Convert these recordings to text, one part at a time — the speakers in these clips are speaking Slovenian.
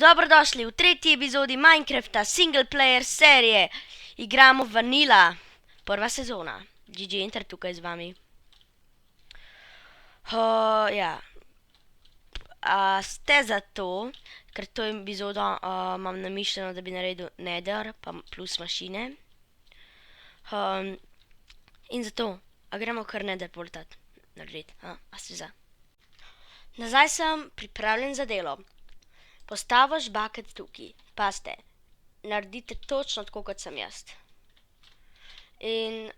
Dobrodošli v tretji epizodi Minecrafta single player serije. Igramo Vanilla, prva sezona. GG Enter tukaj z vami. Ja. Ste za to, ker to epizodo imam namišljeno, da bi naredil Nether pa plus mašine. In zato, gremo kar Nether portat narediti. A ste za? Nazaj sem pripravljen za delo. Postaviš bucket tukaj, pazite, naredite točno tako, kot sem jaz. In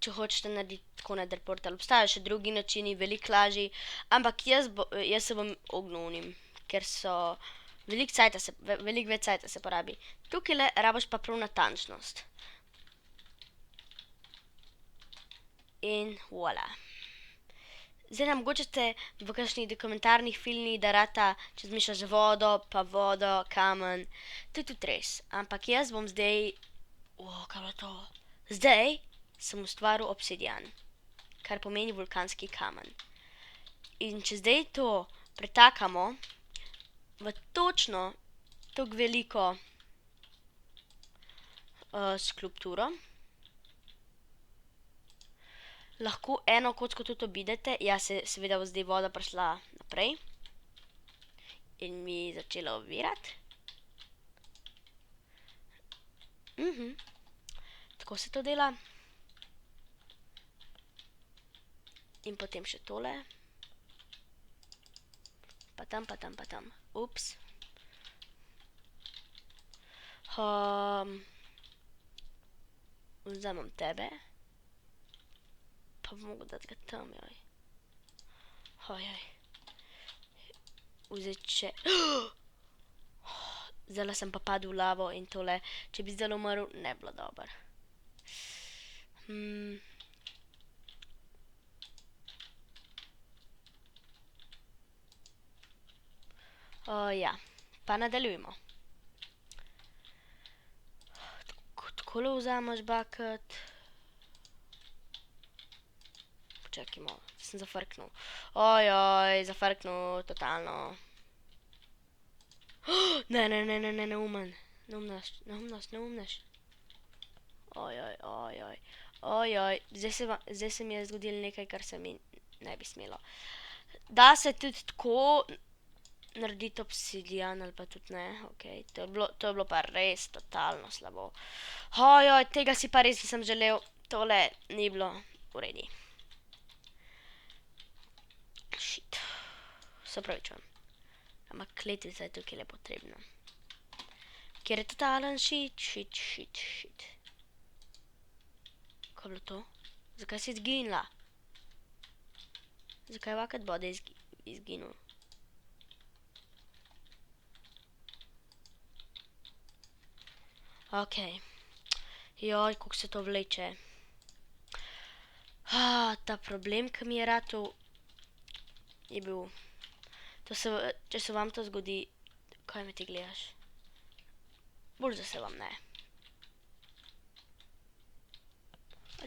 če hočete narediti tako Nether portal, obstajajo še drugi načini, veliko lažji, ampak jaz se bom ognil njim, ker so veliko več cajta se porabi. Tukaj le rabiš pa prav natančnost. In voilà. Zdaj nam mogoče ste v kakšnih dokumentarnih filmih, da rata, če zmišljaš vodo, pa vodo, kamen. To je tudi res. Ampak jaz bom zdaj... kaj je to? Zdaj sem ustvaril obsidian, kar pomeni vulkanski kamen. In če zdaj to pretakamo v točno tako veliko skulpturo, lahko eno kocko tudi obidete. Ja, seveda bo zdaj voda prišla naprej in mi začela ovirati. Tako se to dela. In potem še tole. Pa tam. Ups. Vzamem tebe. Pa bom mogel dati ga tam, joj. Vzeti še... Zdajle sem pa padel v lavo in tole, če bi zdaj umrl, ne bi bilo dobro. Ja, pa nadaljujemo. Takole vzameš bucket. Čakaj malo, sem zafrknil. Zafrknil, totalno. Ne, neumnaš. Zdaj se mi je zgodilo nekaj, kar se mi ne bi smelo. Da se tudi tako narediti obsidian, ali pa tudi ne, okej. To je bilo pa res totalno slabo. Tega si pa res nisem želel, tole ni bilo v redu. Shit. Se opravičujem. Ampak kletvica je tukaj le potrebna. Kjer je totalen shit. Kaj je bilo to? Zakaj si izginila? Zakaj je bucket vode izginil? Okej. Koliko se to vleče. Ta problem, ki mi je ratal, je bil... Če se vam to zgodi, kaj me ti gledaš? Bolj, da se vam ne.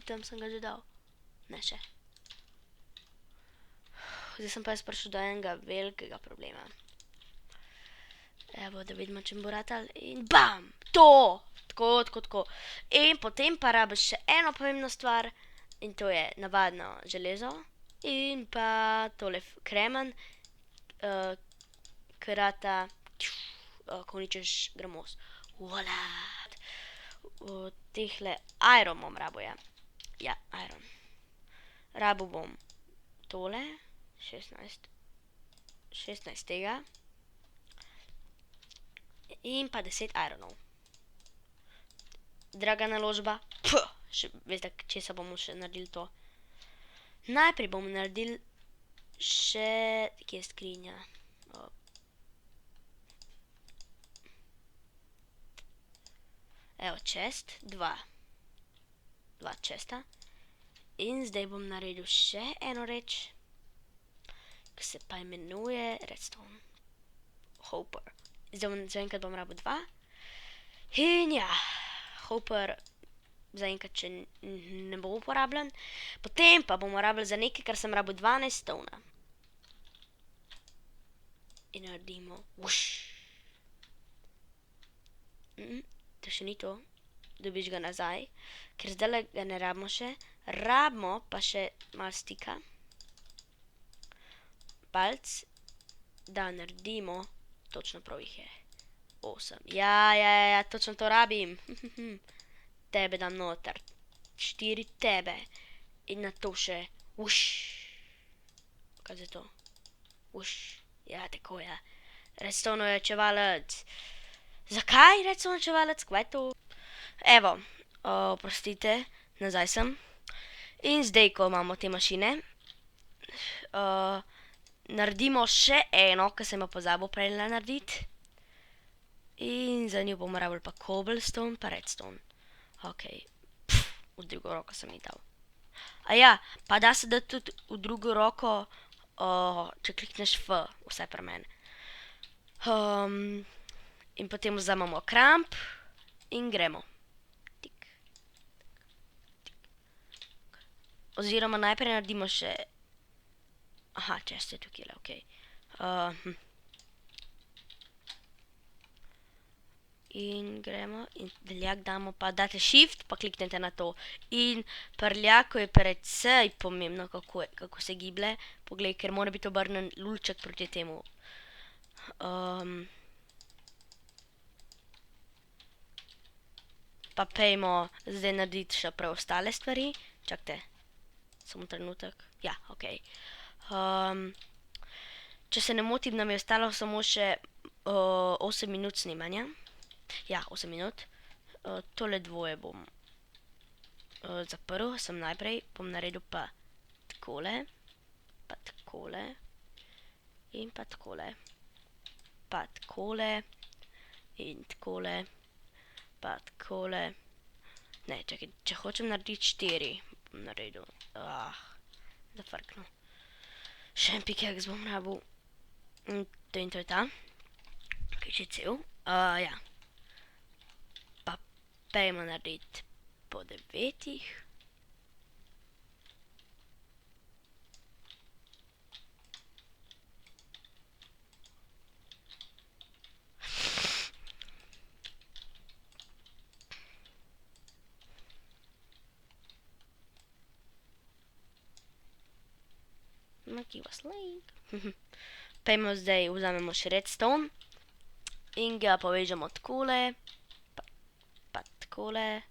Tam sem ga že dal. Ne še. Zdaj sem pa jaz prišel do enega velikega problema. Evo, da vidimo, če mi bo ratal. In bam! To! Tako. In potem pa rabiš še eno pomembno stvar. In to je navadno železo. In pa tole kremen. Karata, ko uničeš gramos. Voilà. Tehle iron bom rabo, ja. Ja, iron. Rabo bom tole, 16 tega. In pa 10 ironov. Draga naložba. Veste, česa bomo še naredili to. Najprej bomo naredili še... Kje je skrinja? Evo, chest, 2 chesta. In zdaj bom naredil še eno reč, ki se pa imenuje redstone hopper. Zaenkrat bom rabo 2. In ja, hopper zaenkrat še ne bo uporabljen. Potem pa bomo rabili za nekaj, kar sem rabo 12 stona. In naredimo To še ni to. Dobiš ga nazaj, ker zdaj ga ne rabimo še. Rabimo pa še malo stika. Palc, da naredimo, točno prav jih je. 8. Ja, točno to rabim. Tebe dam noter. 4 tebe. In na to še Kaj je to? Ja, tako je. Redstone ojačevalec. Zakaj redstone ojačevalec? Kaj je to? Evo, oprostite, nazaj sem. In zdaj, ko imamo te mašine, naredimo še eno, ki sem jo pozabil prej narediti. In za njo bomo rabili pa cobblestone pa redstone. Ok, v drugo roko sem jih dal. Aja, pa da se da tudi v drugo roko, če klikneš F, vsaj pri meni. In potem vzamemo kramp in gremo. Tik. Oziroma najprej naredimo še... Aha, čest je tukaj, ok. In gremo, in veljak damo, pa date shift, pa kliknete na to. In prljaku je precej pomembno, kako se giblje. Poglej, ker mora biti obrnen lulček proti temu. Pa pejmo zdaj narediti še preostale stvari. Čakajte, samo trenutek. Ja, ok. Če se ne motim, nam je ostalo samo še 8 minut snemanja. Ja, 8 minut. Tole dvoje bom zaprl, sem najprej. Bom naredil pa takole. Pa takole. In pa takole. Pa takole. In takole. Pa takole. Ne, čakaj, če hočem narediti 4, bom naredil. Zafrknil. Še en pickaxe bom rabil. In to je ta. Kaj je cel. Ja. Pejmo narediti po 9. Give us link. Pejmo zdaj, vzamemo še redstone. In ga povežemo takole. Pa takole,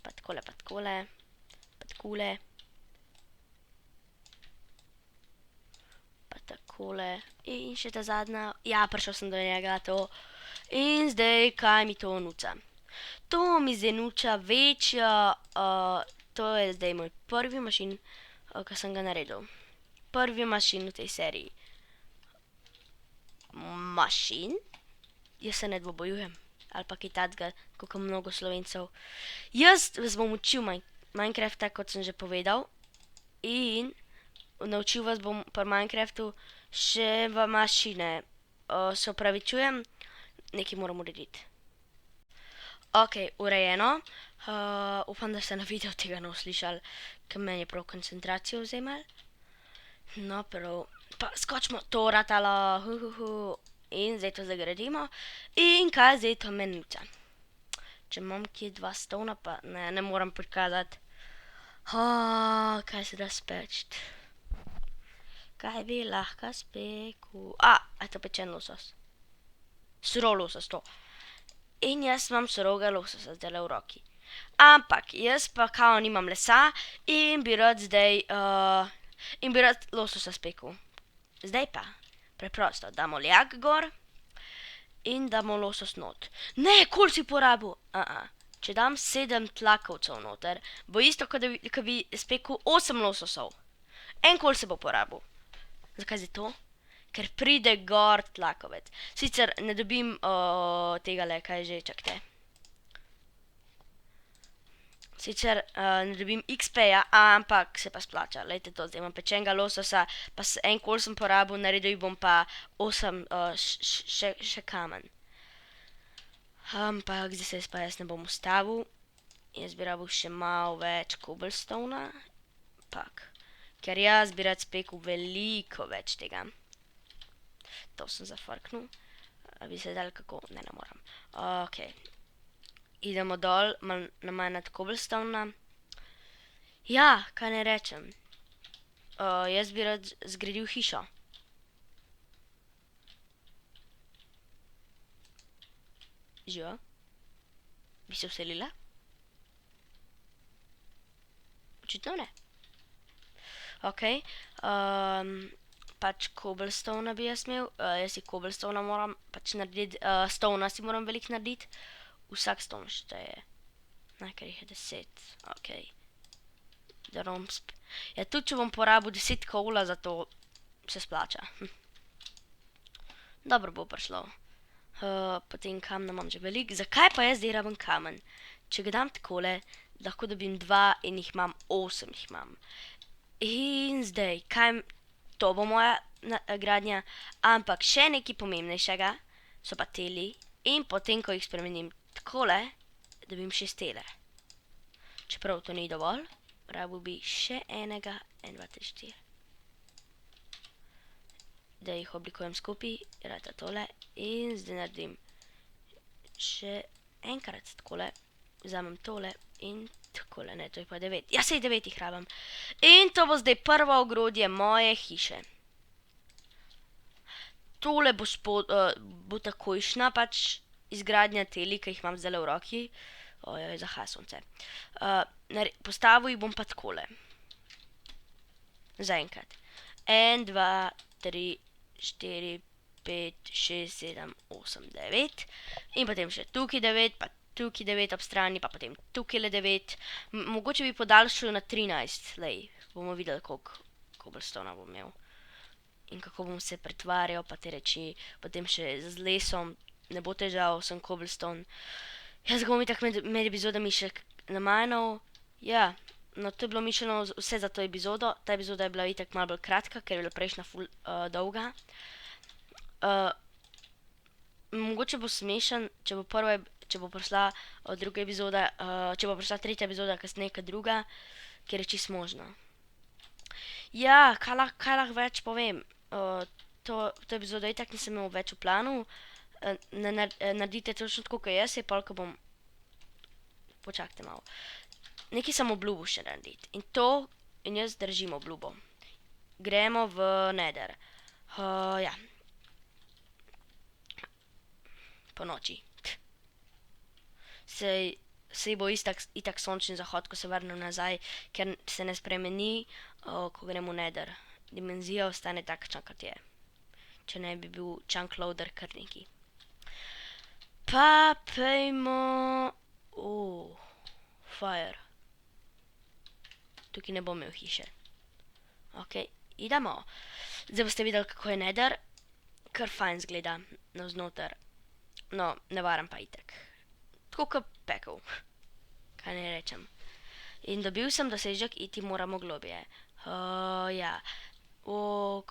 pa takole, pa takole, pa takole, pa takole, in še ta zadnja, ja, prišel sem do njega, to, in zdaj, kaj mi to nuca? To mi zdaj nuca večja, to je zdaj moj prvi mašin, ki sem ga naredil. Prvi mašin v tej seriji. Mašin? Jaz se ne dvobojujem. Ali pa kaj tacga, kako mnogo Slovencev. Jaz vas bom učil Minecrafta, kot sem že povedal. In naučil vas bom pri Minecraftu še v mašine. Se opravičujem, nekaj moram urediti. Ok, urejeno. Upam, da ste na video tega ne uslišali, ker meni je prav koncentracijo vzemal. No, prav. Pa skočimo, to ratalo, In zdaj to zagradimo. In kaj zdaj to meni nuca? Če imam kje 2 stona, pa ne moram prikazati. Kaj se da speč? Kaj bi lahko spekel? A je to pečen losos? Surov losos to. In jaz imam surovega lososa zdajle v roki. Ampak jaz pa kao nimam lesa in bi rad zdaj, in bi rad lososa spekel. Zdaj pa. Preprosto, damo lijak gor in damo losos not. Ne, koliko si porabil? Če dam 7 tlakovcev noter, bo isto, kot bi spekel 8 lososov. En koliko se bo porabil? Zakaj zdaj to? Ker pride gor tlakovec. Sicer ne dobim tegale, kaj že, čakajte. Sicer ne dobim XP-ja, ampak se pa splača. Lejte to, zdaj imam pečenega lososa, pa en kol sem porabil, naredil bom pa 8 še kamen. Ampak zdaj se pa jaz ne bom ustavil. Jaz bi rabil še malo več cobblestona. Ker jaz bi rad spekel veliko več tega. To sem zafrknil. Bi se dal kako? Ne moram. Ok. idemo dol, na manj nad cobblestone. Ja, kaj ne rečem. Jaz bi rad zgradil hišo. Živo? Bi se vselila? Očitno ne. Ok. Pač cobblestone bi jaz imel. Jaz si cobblestone moram pač narediti. Stone si moram veliko narediti. Vsak stone šteje. Ker jih je 10. Ok. Ja, tudi če bom porabil 10 kola za to, se splača. Dobro bo prišlo. Potem kamna imam že veliko. Zakaj pa jaz zdaj rabim kamen? Če ga dam takole, lahko dobim 2 in jih imam 8 jih imam. In zdaj, to bo moja gradnja, ampak še nekaj pomembnejšega so pa teli in potem, ko jih spremenim takole, dobim 6 tele. Čeprav to ni dovolj, rabil bi še enega, 1, 2, 3, 4. Da jih oblikujem skupaj, rata tole in zdaj naredim še enkrat takole, vzamem tole in takole, ne, to je pa 9. Ja, sej 9 jih rabim. In to bo zdaj prvo ogrodje moje hiše. Tole bo takojšnja pač izgradnja teli, ki jih imam zdaj v roki. Ojoj, zahaja sonce. Postavil jih bom pa takole. Zaenkrat. 1, 2, 3, 4, 5, 6, 7, 8, 9. In potem še tukaj 9, pa tukaj 9 ob strani, pa potem tukaj le 9. Mogoče bi podaljšal na 13, lej. Bomo videli, koliko cobblestona bom imel. In kako bom se pretvarjal, pa te reči. Potem še z lesom, ne bo težav, sem cobblestone. Jaz ga bom itak med epizodami še namajnal. Ja, no to je bilo mišljeno vse za to epizodo. Ta epizoda je bila itak malo bolj kratka, ker je bila prejšnja ful dolga. Mogoče bo smešen, če bo prišla druga epizoda, če bo prišla tretja epizoda kasneje kot druga, ker je čisto možno. Ja, kaj lahko več povem. To epizodo itak nisem imel več v planu. Naredite točno tako, kot jaz, pol, ko bom... Počakajte malo. Nekaj sem obljubil še narediti. In jaz držim obljubo. Gremo v Nether. Ja. Po noči. Sej bo itak sončni zahod, ko se vrnem nazaj, ker se ne spremeni, ko grem v Nether. Dimenzija ostane takšna, kot je. Če ne bi bil chunk loader kar neki. Pa pejmo... Fire. Tukaj ne bom imel hiše. Ok, idemo. Zdaj boste videli, kako je Nether. Kar fajn zgleda navznoter. No, ne varam pa itak. Tako kot pekel. Kaj ne rečem. In dobil sem dosežek, iti moramo globje. Ja.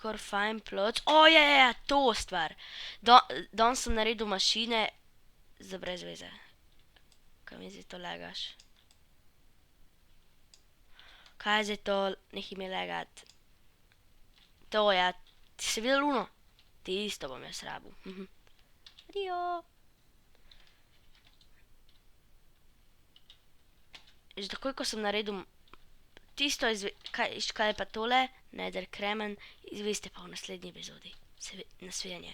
Kar fajn plot. Ja, to stvar. Danes sem naredil mašine za brez veze. Kaj mi zdaj to lagaš? Kaj je zdaj to? Nehaj mi lagat. To ja. Ti si videl luno? Tisto bom jaz rabil. Adio. Že takoj, ko sem naredil tisto, kaj je pa tole, Nether kremen, izveste pa v naslednji epizodi. Nasvidenje.